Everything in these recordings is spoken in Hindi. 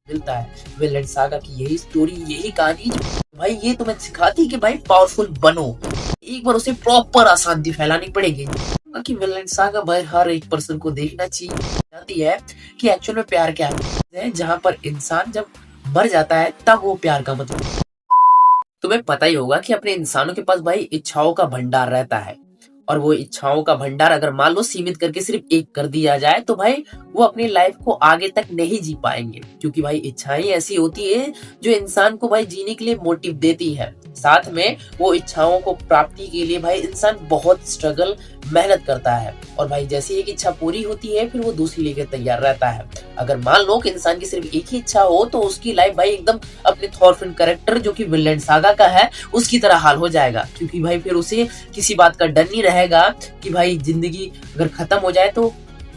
मिलता है। विलेन सागा की यही स्टोरी, यही कहानी भाई ये तुम्हें सिखाती है कि भाई पावरफुल बनो। एक बार उसे प्रॉपर अशांति फैलानी पड़ेगी। बाकी विलेन सागा भाई हर एक पर्सन को देखना चाहिए। जाती है कि एक्चुअल में प्यार क्या है, जहाँ पर इंसान जब मर जाता है तब वो प्यार का मतलब। तुम्हें पता ही होगा कि अपने इंसानों के पास भाई इच्छाओं का भंडार रहता है, और वो इच्छाओं का भंडार अगर मान लो सीमित करके सिर्फ एक कर दिया जाए तो भाई वो अपनी लाइफ को आगे तक नहीं जी पाएंगे। क्योंकि भाई इच्छाएं ऐसी होती है जो इंसान को भाई जीने के लिए मोटिव देती है। साथ में वो इच्छाओं को प्राप्ति के लिए भाई इंसान बहुत स्ट्रगल मेहनत करता है, और भाई जैसी एक इच्छा पूरी होती है फिर वो दूसरी लेकर तैयार रहता है। अगर मान लो कि इंसान की सिर्फ एक ही इच्छा हो तो उसकी लाइफ भाई एकदम अपने थॉरफिन कैरेक्टर जो कि विलेन सागा का है उसकी तरह हाल हो जाएगा। क्योंकि भाई फिर उसे किसी बात का डर नहीं रहेगा कि भाई जिंदगी अगर खत्म हो जाए तो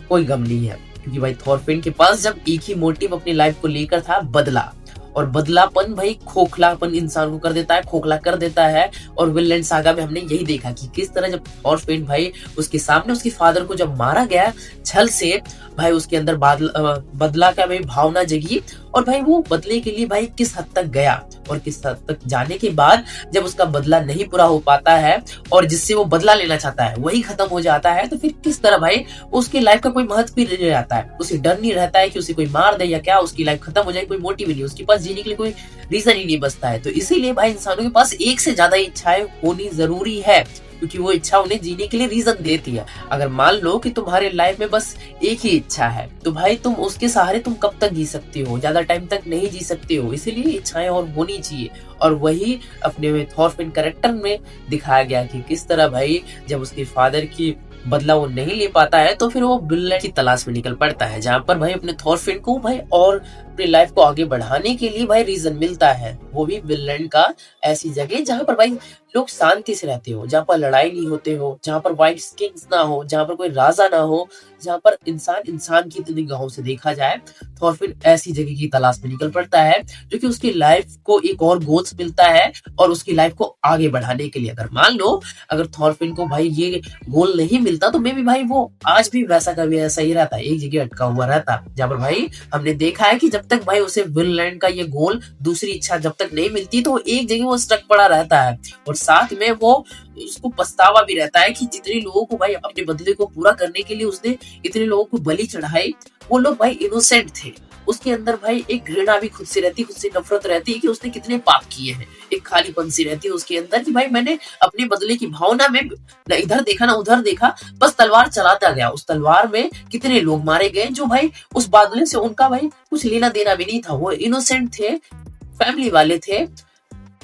कोई गम नहीं है। क्योंकि भाई थॉरफिन के पास जब एक ही मोटिव अपनी लाइफ को लेकर था, बदला, और बदलापन भाई खोखलापन इंसान को कर देता है, खोखला कर देता है। और विलेन सागा में हमने यही देखा कि किस तरह जब थॉरफिन भाई उसके सामने उसके फादर को जब मारा गया छल से, भाई उसके अंदर बदला का भाई भावना जगी, और भाई वो बदले के लिए भाई किस हद तक गया, और किस हद तक जाने के बाद जब उसका बदला नहीं पूरा हो पाता है और जिससे वो बदला लेना चाहता है वही खत्म हो जाता है, तो फिर किस तरह भाई उसकी लाइफ का कोई महत्व भी नहीं रहता है। उसे डर नहीं रहता है कि उसे कोई मार दे या क्या, उसकी लाइफ खत्म हो जाए, कोई मोटिव नहीं, उसके पास जीने के लिए कोई रीजन ही नहीं बचता है। तो इसीलिए भाई इंसानों के पास एक से ज्यादा इच्छाएं होनी जरूरी है, क्योंकि वो इच्छा उन्हें जीने के लिए रीजन देती है। अगर मान लो कि तुम्हारे लाइफ में बस एक ही इच्छा है तो भाई तुम उसके सहारे तुम कब तक जी सकते हो, ज्यादा टाइम तक नहीं जी सकते हो। इसीलिए इच्छाएं और होनी चाहिए, और वही अपने थॉरफिन कैरेक्टर में दिखाया गया कि किस तरह भाई जब उसके फादर की बदला वो नहीं ले पाता है तो फिर वो विलेन की तलाश में निकल पड़ता है, जहाँ पर भाई अपने थॉरफिन को भाई और अपनी लाइफ को आगे बढ़ाने के लिए भाई रीजन मिलता है। वो भी विलेन का ऐसी जगह जहाँ पर भाई लोग शांति से रहते हो, जहाँ पर लड़ाई नहीं होते हो, जहाँ पर वाइट किंग्स ना हो, जहाँ पर कोई राजा ना हो, जहाँ पर इंसान इंसान की निगाहों से देखा जाए। थॉरफिन ऐसी जगह की तलाश में निकल पड़ता है जो कि उसकी लाइफ को एक और गोल्स मिलता है, और उसकी लाइफ को आगे बढ़ाने के लिए। अगर मान लो अगर थॉरफिन को भाई ये गोल नहीं मिलता तो मे भी भाई वो आज भी वैसा का भी ऐसा ही रहता, एक जगह अटका हुआ रहता। जहाँ पर भाई हमने देखा है कि जब तक भाई उसे विनलैंड का ये गोल, दूसरी इच्छा जब तक नहीं मिलती तो एक जगह वो स्टक पड़ा रहता है, और साथ में वो उसको पछतावा भी रहता है कि जितने लोगों को भाई अपने बदले को पूरा करने के लिए उसने इतने लोगों को बलि चढ़ाई, वो लोग भाई इनोसेंट थे। उसके अंदर भाई एक घृणा भी खुद से रहती, खुद से नफरत रहती है कि उसने कितने पाप किए हैं। एक खालीपन सी रहती है उसके अंदर कि भाई मैंने अपने बदले की भावना में न इधर देखा ना उधर देखा, बस तलवार चलाता गया। उस तलवार में कितने लोग मारे गए जो भाई उस बदले से उनका भाई कुछ लेना देना भी नहीं था। वो इनोसेंट थे, फैमिली वाले थे,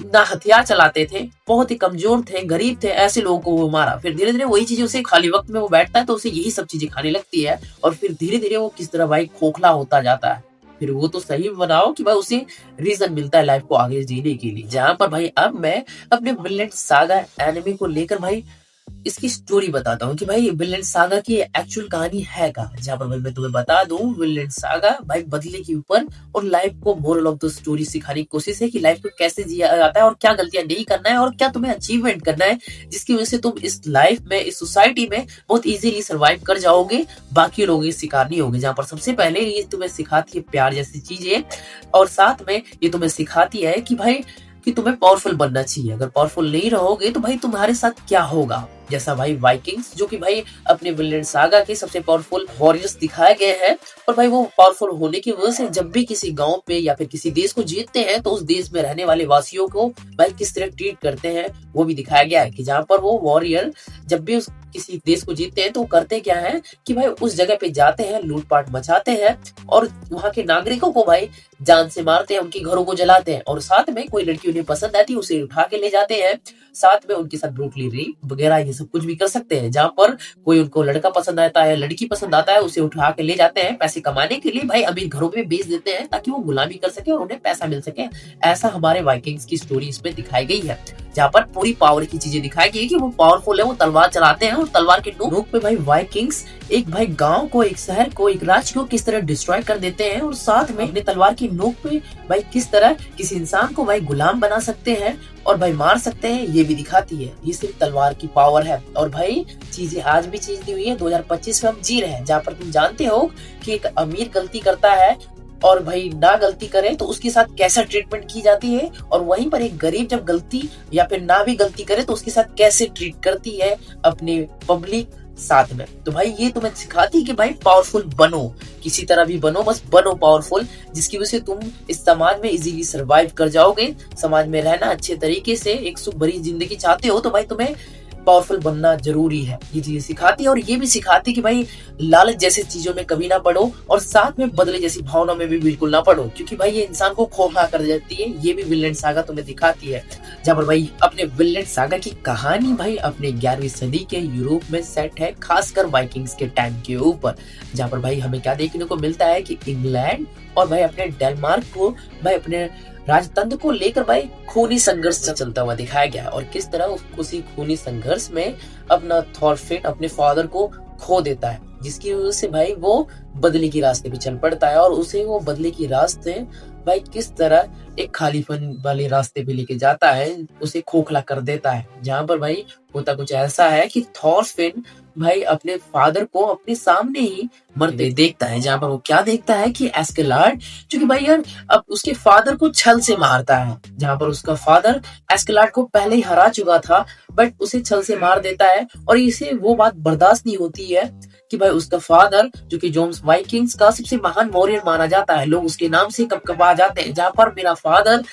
ना हथियार चलाते थे, बहुत ही कमजोर थे, गरीब थे, ऐसे लोगों को वो मारा। फिर धीरे धीरे वही चीजें उसे खाली वक्त में वो बैठता है तो उसे यही सब चीजें खाने लगती है, और फिर धीरे धीरे वो किस तरह भाई खोखला होता जाता है। फिर वो तो सही बनाओ कि भाई उसे रीजन मिलता है लाइफ को आगे जीने के लिए। जहां पर भाई अब मैं अपने विलेन सागा एनिमे को लेकर भाई इसकी स्टोरी बताता हूँ कि भाई विलेन सागा की एक्चुअल कहानी है क्या। जहाँ पर मैं तुम्हें बता दूं, विलेन सागा भाई बदले के ऊपर और लाइफ को मोरल ऑफ द स्टोरी सिखाने की कोशिश है कि लाइफ को कैसे जिया जाता है और क्या गलतियां नहीं करना है और क्या तुम्हें अचीवमेंट करना है, जिसकी वजह से तुम इस लाइफ में, इस सोसाइटी में बहुत इजीली सर्वाइव कर जाओगे, बाकी लोगों के शिकार नहीं होंगे। जहाँ पर सबसे पहले ये तुम्हें सिखाती है प्यार जैसी चीजें, और साथ में ये तुम्हें सिखाती है कि भाई कि तुम्हें पावरफुल बनना चाहिए। अगर पावरफुल नहीं रहोगे तो भाई तुम्हारे साथ क्या होगा। जैसा भाई वाइकिंग्स जो कि भाई अपने विलेन सागा के सबसे पावरफुल वॉरियर्स दिखाए गए हैं, और भाई वो पावरफुल होने की वजह से जब भी किसी गांव पे या फिर किसी देश को जीतते हैं तो उस देश में रहने वाले वासियों को भाई किस तरह ट्रीट करते हैं वो भी दिखाया गया है। कि जहाँ पर वो वॉरियर जब भी उस किसी देश को जीतते हैं तो करते क्या है कि भाई उस जगह पे जाते हैं, लूटपाट मचाते हैं, और वहां के नागरिकों को भाई जान से मारते हैं, उनके घरों को जलाते हैं, और साथ में कोई लड़की उन्हें पसंद आती है उसे उठा के ले जाते हैं, साथ में उनके साथ ब्रूटली रेप वगैरह ये सब कुछ भी कर सकते हैं। जहाँ पर कोई उनको लड़का पसंद आता है, लड़की पसंद आता है, उसे उठा के ले जाते हैं, पैसे कमाने के लिए भाई अमीर घरों में बेच देते हैं ताकि वो गुलामी कर सके और उन्हें पैसा मिल सके। ऐसा हमारे वाइकिंग्स की स्टोरी इसमें दिखाई गई है, जहाँ पर पूरी पावर की चीजें दिखाई गई कि वो पावरफुल है, वो तलवार चलाते हैं, और तलवार के नोक पे भाई वाइकिंग्स एक भाई गांव को, एक शहर को, एक राज्य को किस तरह डिस्ट्रॉय कर देते हैं, और साथ में अपने तलवार की नोक पे भाई किस तरह किसी इंसान को भाई गुलाम बना सकते हैं और भाई मार सकते हैं, ये भी दिखाती है। ये सिर्फ तलवार की पावर है, और भाई चीजें आज भी चेंज नहीं हुई है। 2025 में हम जी रहे हैं, जहाँ पर तुम जानते हो कि एक अमीर गलती करता है और भाई ना गलती करे तो उसके साथ कैसा ट्रीटमेंट की जाती है, और वहीं पर एक गरीब जब गलती या फिर ना भी गलती करे तो उसके साथ कैसे ट्रीट करती है अपने पब्लिक साथ में। तो भाई ये तुम्हें सिखाती है कि भाई पावरफुल बनो, किसी तरह भी बनो, बस बनो पावरफुल, जिसकी वजह से तुम इस समाज में इजीली सरवाइव कर जाओगे। समाज में रहना अच्छे तरीके से, एक सुख भरी जिंदगी चाहते हो तो भाई तुम्हें पावरफुल बनना जरूरी है। ये चीजें सिखाती है, और ये भी सिखाती है कि भाई लालच जैसे चीजों में कभी ना पड़ो, और साथ में बदले जैसी भावनाओं में भी बिल्कुल ना पड़ो, क्योंकि भाई ये इंसान को खोखला कर देती है। ये भी विनलैंड सागा तुम्हें दिखाती है, जहाँ पर भाई अपने विनलैंड सागा की कहानी भाई अपने 11वीं सदी के यूरोप में सेट है, खासकर वाइकिंग्स के टाइम के ऊपर, जहाँ पर भाई हमें क्या देखने को मिलता है कि इंग्लैंड और भाई अपने डेनमार्क को भाई अपने राजतंत्र को लेकर भाई खूनी संघर्ष चलता हुआ दिखाया गया, और किस तरह उसी खूनी संघर्ष में अपना थॉरफिन अपने फादर को खो देता है, जिसकी वजह से भाई वो बदले की रास्ते पे चल पड़ता है, और उसे वो बदले की रास्ते भाई किस तरह एक खालीपन वाले रास्ते पे लेके जाता है, उसे खोखला कर देता है। जहाँ पर भाई होता कुछ ऐसा है कि थॉरफिन भाई अपने फादर को अपने सामने ही मरते देखता है, जहाँ पर वो क्या देखता है कि एस्केलार्ड, क्योंकि भाई यार अब उसके फादर को छल से मारता है, जहाँ पर उसका फादर एस्केलार्ड को पहले ही हरा चुका था, बट उसे छल से मार देता है, और इसे वो बात बर्दाश्त नहीं होती है कि भाई उसका फादर, जो कि जोम्स वाइकिंग्स का सबसे महान वॉरियर माना जाता है, लोग उसके नाम से कपकपा जाते हैं, जहाँ पर मेरा फादर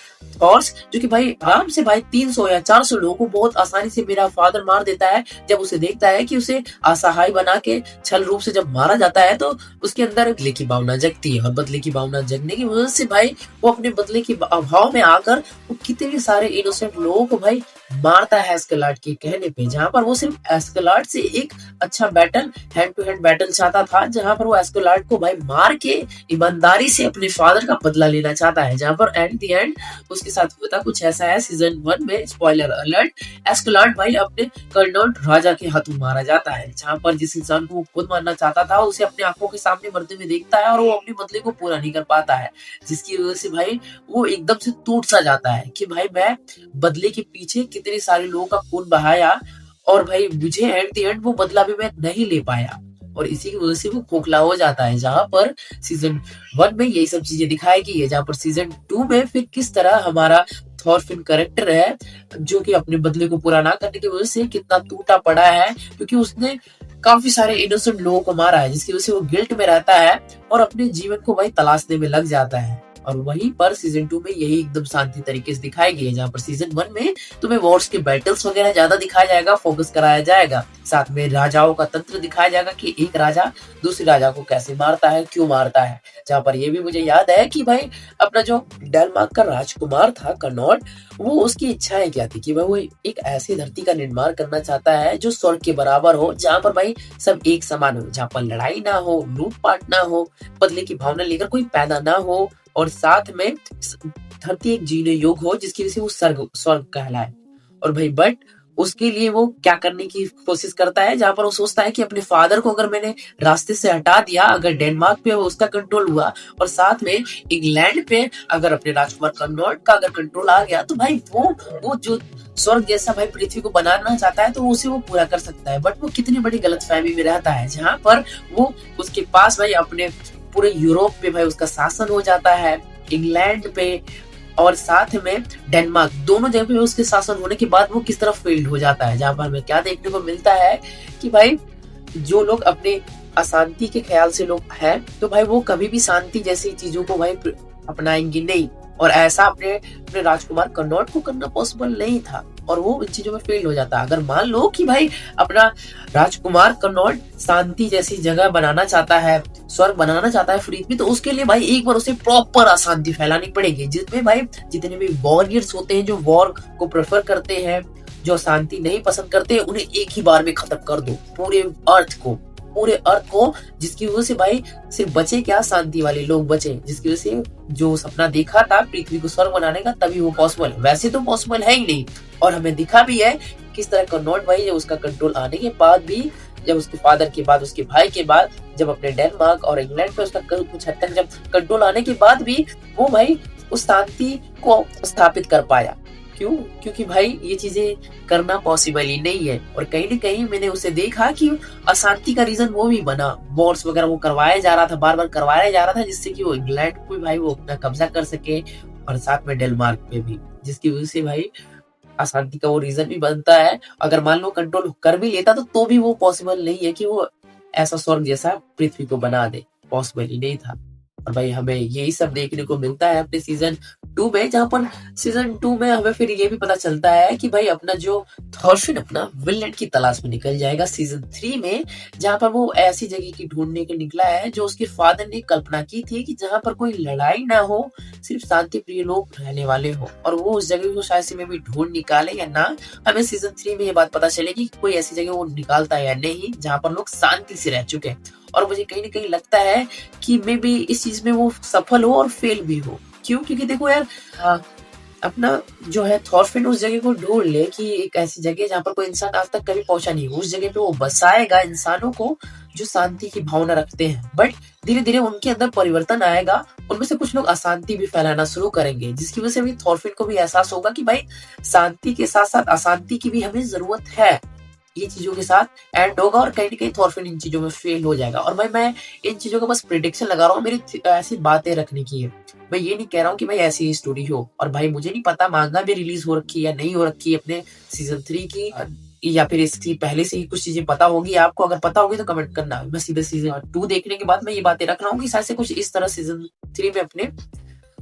थॉर्स, जो कि भाई आराम से भाई 300 या 400 लोगों को बहुत आसानी से मेरा फादर मार देता है, जब उसे देखता है कि उसे असहाय बना के छल रूप से जब मारा जाता है तो उसके अंदर बदले की भावना जगती है, और बदले की भावना जगने की वजह से भाई वो अपने बदले के अभाव में आकर वो कितने सारे इनोसेंट लोगों को भाई मारता है एस्केलार्ड के कहने पे, जहाँ पर वो सिर्फ एस्केलार्ड से एक अच्छा battle, hand to hand battle चाहता था, जहाँ पर वो एस्केलार्ड को भाई मार के ईमानदारी से अपने फादर का बदला लेना चाहता है, जहाँ पर एट द एंड उसके साथ होता कुछ ऐसा है। सीजन 1 में स्पॉइलर अलर्ट, एस्केलार्ड भाई अपने कर्नोट राजा के हाथों मारा जाता है, जहाँ पर जिस इंसान को वो खुद मारना चाहता था उसे अपने आंखों के सामने मरते हुए देखता है, और वो अपने बदले को पूरा नहीं कर पाता है, जिसकी वजह से भाई वो एकदम से टूट सा जाता है कि भाई मैं बदले के पीछे कितने सारे लोगों का खून बहाया, और भाई मुझे एट द एंड वो बदला भी मैं नहीं ले पाया, और इसी की वजह से वो खोखला हो जाता है। जहां पर सीजन 1 में यही सब चीजें दिखाई गई है, जहां पर सीजन 2 में फिर किस तरह हमारा थॉरफिन कैरेक्टर है, जो कि अपने बदले को पूरा ना करने की वजह से कितना टूटा पड़ा है, क्योंकि उसने काफी सारे इनोसेंट लोगों को मारा है, जिसकी वजह से वो गिल्ट में रहता है और अपने जीवन को भाई तलाशने में लग जाता है। और वहीं पर सीजन 2 में यही एकदम शांति तरीके से दिखाई गई है, जहाँ पर सीजन 1 में तुम्हें वॉर्स के बैटल्स वगैरह ज्यादा दिखाया जाएगा, फोकस कराया जाएगा, साथ में राजाओं का तंत्र दिखाया जाएगा कि एक राजा दूसरे राजा को कैसे मारता है, क्यों मारता है। जहाँ पर ये भी मुझे याद है कि भाई अपना जो डेनमार्क का राजकुमार था कनॉट, वो उसकी इच्छाएं क्या थी कि भाई वो एक ऐसी धरती का निर्माण करना चाहता है जो स्वर्ग के बराबर हो, जहाँ पर भाई सब एक समान हो, जहाँ पर लड़ाई ना हो, लूटपाट ना हो, बदले की भावना लेकर कोई पैदा ना हो, और साथ में धरती एक जीने योग्य हो, जिसकी वजह से वो स्वर्ग कहलाए। और भाई बट उसके लिए वो क्या करने की कोशिश करता है, जहां पर वो सोचता है कि अपने फादर को अगर मैंने रास्ते से हटा दिया, अगर डेनमार्क पे उसका कंट्रोल हुआ, और साथ में इंग्लैंड पे अगर अपने राजकुमार कनॉट का अगर कंट्रोल आ गया, तो भाई वो जो स्वर्ग जैसा भाई पृथ्वी को बनाना चाहता है तो उसे वो पूरा कर सकता है। बट वो कितनी बड़ी गलतफहमी में रहता है, जहां पर वो उसके पास भाई अपने पूरे यूरोप पे भाई उसका शासन हो जाता है, इंग्लैंड पे और साथ में डेनमार्क, दोनों जगह पे उसके शासन होने के बाद वो किस तरह फेल्ड हो जाता है। जहां पर हमें क्या देखने को मिलता है कि भाई जो लोग अपने अशांति के ख्याल से लोग हैं, तो भाई वो कभी भी शांति जैसी चीजों को भाई अपनाएंगे नहीं, और ऐसा अपने राजकुमार कनॉट को करना पॉसिबल नहीं था, और वो इन चीजों में फेल हो जाता है। अगर मान लो कि भाई अपना राजकुमार कनॉट शांति जैसी जगह बनाना चाहता है, स्वर्ग बनाना चाहता है पृथ्वी, तो उसके लिए भाई एक बार उसे प्रॉपर अशांति फैलानी पड़ेगी, जिसमें भाई जितने भी वॉरियर्स होते हैं जो वॉर को प्रेफर करते हैं, जो शांति नहीं पसंद करते, उन्हें एक ही बार में खत्म कर दो, पूरे अर्थ को, जिसकी वजह से भाई सिर्फ बचे क्या, शांति वाले लोग बचे, जिसकी वजह से जो सपना देखा था पृथ्वी को स्वर्ग बनाने का, तभी वो पॉसिबल, वैसे तो पॉसिबल है ही नहीं। और हमें दिखा भी है किस तरह कनॉट भाई जब उसका कंट्रोल आने के बाद भी, जब उसके फादर के बाद, उसके भाई के बाद, जब अपने डेनमार्क और इंग्लैंड पे उसका कुछ हद तक जब कंट्रोल आने के बाद भी वो भाई उस शांति को स्थापित कर पाया, क्यों? क्योंकि भाई ये चीजें करना पॉसिबल ही नहीं है। और कहीं न कहीं मैंने उसे देखा कि अशांति का रीजन वो भी बना। वॉर्स वगैरह वो करवाया जा रहा था, बार-बार करवाया जा रहा था, जिससे कि वो इंग्लैंड को भी भाई वो अपना कब्जा कर सके और साथ में डेनमार्क पे भी। जिसकी वजह से भाई अशांति का वो रीजन भी बनता है। अगर मान लो कंट्रोल कर भी लेता तो भी वो पॉसिबल नहीं है कि वो ऐसा स्वर्ग जैसा पृथ्वी को बना दे। पॉसिबल ही नहीं था। और भाई हमें यही सब देखने को मिलता है अपने सीजन 2 में, जहाँ पर सीजन 2 में हमें फिर ये भी पता चलता है कि भाई अपना जो थॉर्फिन अपना विलन की तलाश में निकल जाएगा सीजन 3 में, जहाँ पर वो ऐसी जगह की ढूंढने के निकला है जो उसके फादर ने कल्पना की थी कि जहाँ पर कोई लड़ाई ना हो, सिर्फ शांति प्रिय लोग रहने वाले हो। और वो उस जगह को शायद से में भी ढूंढ निकाले या ना, हमें सीजन 3 में ये बात पता चलेगी कि कोई ऐसी जगह वो निकालता है या नहीं जहाँ पर लोग शांति से रह चुके हैं। और मुझे कहीं ना कहीं लगता है कि मे बी इस चीज में वो सफल हो और फेल भी हो। क्यों? क्योंकि देखो यार, अपना जो है थॉरफिन उस जगह को ढूंढ ले कि एक ऐसी जगह जहाँ पर कोई इंसान आज तक कभी पहुंचा नहीं, उस जगह पे वो बसाएगा इंसानों को जो शांति की भावना रखते हैं। बट धीरे धीरे उनके अंदर परिवर्तन आएगा, उनमें से कुछ लोग अशांति भी फैलाना शुरू करेंगे, जिसकी वजह से भी थॉरफिन को भी एहसास होगा कि भाई शांति के साथ साथ अशांति की भी हमें जरूरत है। ये चीजों के साथ एंड होगा और कहीं ना कहीं थॉरफिन इन चीजों में फेल हो जाएगा। और भाई मैं इन चीजों का बस प्रिडिक्शन लगा रहा हूँ, मेरी ऐसी बातें रखने की है। मैं ये नहीं कह रहा हूँ कि भाई ऐसी ही स्टोरी हो। और भाई मुझे नहीं पता मांगा भी रिलीज हो रखी है या नहीं हो रखी है अपने सीजन 3 की, या फिर इसकी पहले से ही कुछ चीजें पता होगी आपको। अगर पता होगी तो कमेंट करना। मैं सीधे सीजन 2 देखने के बाद मैं ये बातें रख रहा हूँ कि शायद से कुछ इस तरह सीजन 3 में अपने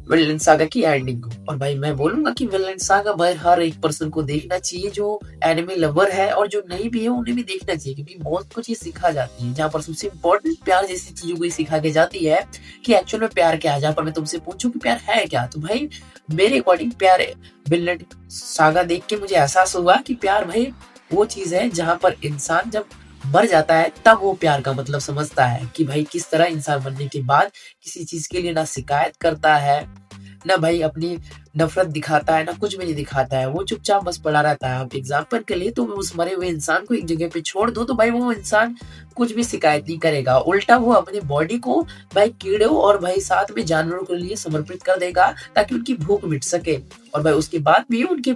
विनलैंड सागा की एंडिंग को। और भाई मैं बोलूंगा कि विनलैंड सागा भाई हर एक पर्सन को देखना चाहिए, जो एनिमे लवर है और जो नहीं भी है उन्हें भी देखना चाहिए, क्योंकि बहुत कुछ चीज सिखा जाती है। जहाँ पर सबसे इम्पोर्टेंट प्यार जैसी चीजों को सिखा के जाती है कि एक्चुअल में प्यार क्या है। जहाँ पर मैं तुमसे पूछूं कि प्यार है क्या, तो भाई मेरे अकॉर्डिंग प्यार है। विनलैंड सागा देख के मुझे एहसास हुआ कि प्यार भाई वो चीज है जहाँ पर इंसान जब मर जाता है तब वो प्यार का मतलब समझता है कि भाई किस तरह इंसान मरने के बाद किसी चीज के लिए ना शिकायत करता है, ना भाई अपनी नफरत दिखाता है, ना कुछ भी नहीं दिखाता है। वो चुपचाप बस पड़ा रहता है। आप एग्जाम्पल के लिए तो उस मरे हुए इंसान को एक जगह पे छोड़ दो तो भाई वो इंसान कुछ भी शिकायत नहीं करेगा। उल्टा वो अपनी बॉडी को भाई कीड़ों और भाई साथ में जानवरों के लिए समर्पित कर देगा ताकि उनकी भूख मिट सके। और भाई उसके बाद भी उनके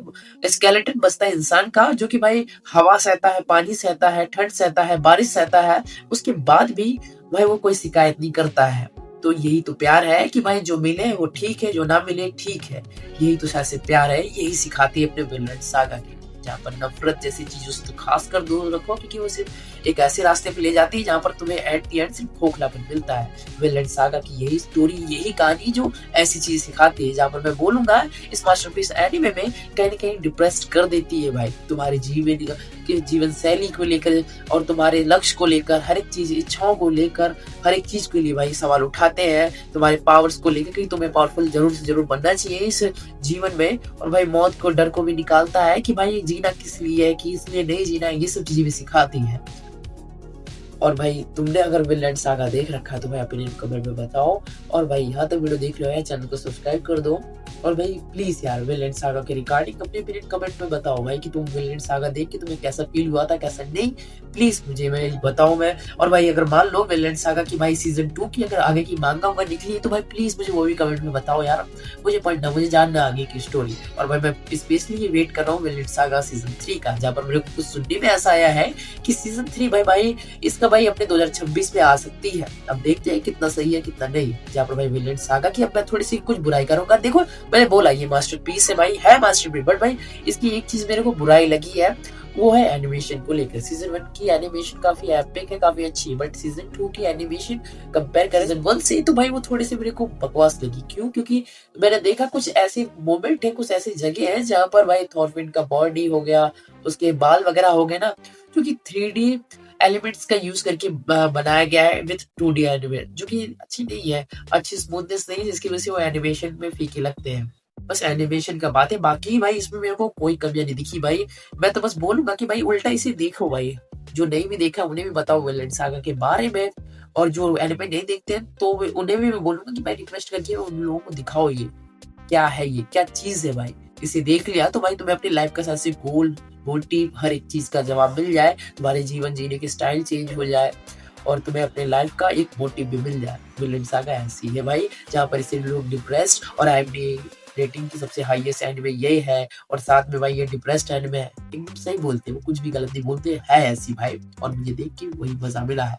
स्केलेटन बचता है इंसान का, जो कि भाई हवा सहता है, पानी सहता है, ठंड सहता है, बारिश सहता है, उसके बाद भी भाई वो कोई शिकायत नहीं करता है। तो यही तो प्यार है कि भाई जो मिले वो ठीक है, जो ना मिले ठीक है। यही तो शायद से प्यार है, यही सिखाती है अपने विनलैंड सागा की। जहाँ पर नफरत जैसी चीजों से तो खास कर दूर रखो, क्योंकि वो सिर्फ एक ऐसे रास्ते पे ले जाती है जहाँ पर तुम्हें एट द एंड सिर्फ खोखलापन मिलता है। विनलैंड सागा की यही स्टोरी, यही कहानी जो ऐसी चीज सिखाती है, जहाँ पर मैं बोलूंगा इस मास्टरपीस एनीमे में कहीं न कहीं डिप्रेस्ड कर देती है भाई तुम्हारे जीवन शैली को लेकर और तुम्हारे लक्ष्य को लेकर, हर एक चीज, इच्छाओं को लेकर, हर एक चीज के लिए भाई सवाल उठाते हैं। तुम्हारे पावर्स को लेकर कि तुम्हें पावरफुल जरूर से जरूर बनना चाहिए इस जीवन में। और भाई मौत को, डर को भी निकालता है कि भाई जीना किस लिए है, कि इसलिए नहीं जीना है, ये सब चीजें भी सिखाती है। और भाई तुमने अगर विनलैंड सागा देख रखा है तो भाई ओपिनियन कमेंट में बताओ। और भाई यहाँ तक वीडियो देख रहे हो चैनल को सब्सक्राइब कर दो। और भाई प्लीज यार विनलैंड सागा के रिगार्डिंग अपने ओपिनियन कमेंट में बताओ भाई कि तुम विनलैंड सागा देख के तुम्हें कैसा फील हुआ था, कैसा नहीं, प्लीज मुझे मैं बताऊं मैं। और भाई अगर मान लो विनलैंड सागा की भाई सीजन 2 की अगर आगे की मांगा होगा निकली है तो भाई प्लीज मुझे वो भी कमेंट में बताओ यार, मुझे पढ़ना, मुझे जानना आगे की स्टोरी। और भाई मैं स्पेशली वेट कर रहा हूँ विनलैंड सागा सीजन 3 का, जहाँ पर मेरे को कुछ सुनने में ऐसा आया है कि सीजन 3 भाई इसका भाई अपने 2026 में आ सकती है। अब देखते हैं कितना सही है कितना नहीं। जहाँ पर भाई विनलैंड सागा की अब मैं थोड़ी सी कुछ बुराई करूंगा। देखो मैंने बोला ये मास्टरपीस है भाई, है मास्टरपीस, बट भाई इसकी एक चीज मेरे को बुराई लगी है, वो है एनिमेशन को लेकर। सीजन 1 की एनिमेशन काफी एपिक है, काफी अच्छी है, बट सीजन 2 की एनिमेशन कंपेयर करें सीजन 1 से तो भाई वो थोड़ी सी मेरे को बकवास लगी। क्यों? क्योंकि मैंने देखा कुछ ऐसे मोमेंट है, कुछ ऐसी जगह है जहाँ पर भाई थॉरफिन का बॉडी हो गया, उसके बाल वगैरह हो गए ना, क्योंकि 3D एलिमेंट्स का यूज करके बनाया गया है विद 2D एनिमेट, जो कि अच्छी नहीं है, अच्छी स्मूथनेस नहीं है, जिसकी वजह से वो एनिमेशन में फीके लगते हैं। बस एनिमेशन का बात है, बाकी भाई इसमें मेरे को कोई कमियां नहीं दिखी भाई। मैं तो बस बोलूंगा कि भाई उल्टा इसे देखो भाई, जो नहीं भी देखा उन्हें भी बताओ विनलैंड सागा के बारे में, और जो एनिमे नहीं देखते हैं तो उन्हें भी मैं बोलूंगा कि भाई रिक्वेस्ट करके उन लोगों को दिखाओ ये क्या है, ये क्या चीज है भाई। इसे देख लिया तो भाई तुम्हें अपनी लाइफ का सबसे गोल, मोटिव, हर एक चीज का जवाब मिल जाए, तुम्हारे जीवन जीने की स्टाइल चेंज हो जाए और तुम्हें अपने लाइफ का एक मोटिव भी मिल जाए। विनलैंड सागा ऐसी है भाई, जहाँ पर इसे लोग डिप्रेस्ड और रेटिंग की सबसे हाईएस्ट एनिमे ये है और साथ में भाई ये डिप्रेस्ड एनिमे है। एकदम सही बोलते हैं, वो कुछ भी गलत नहीं बोलते, है ऐसी भाई और मुझे देख के वही मज़ा मिला है।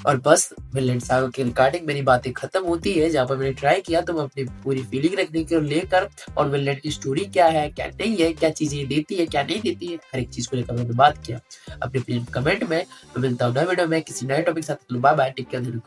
और बस विनलैंड सागा की रिगार्डिंग मेरी बातें खत्म होती है, जहाँ पर मैंने ट्राई किया तो मैं अपनी पूरी फीलिंग रखने को लेकर और विनलैंड की स्टोरी क्या है, क्या नहीं है, क्या चीज़ें देती है, क्या नहीं देती है, हर एक चीज़ को लेकर मैंने बात किया। अपने प्लीज़ कमेंट में। मैं मिलता हूँ नए वीडियो में किसी नए टॉपिक के साथ। Bye bye, take care.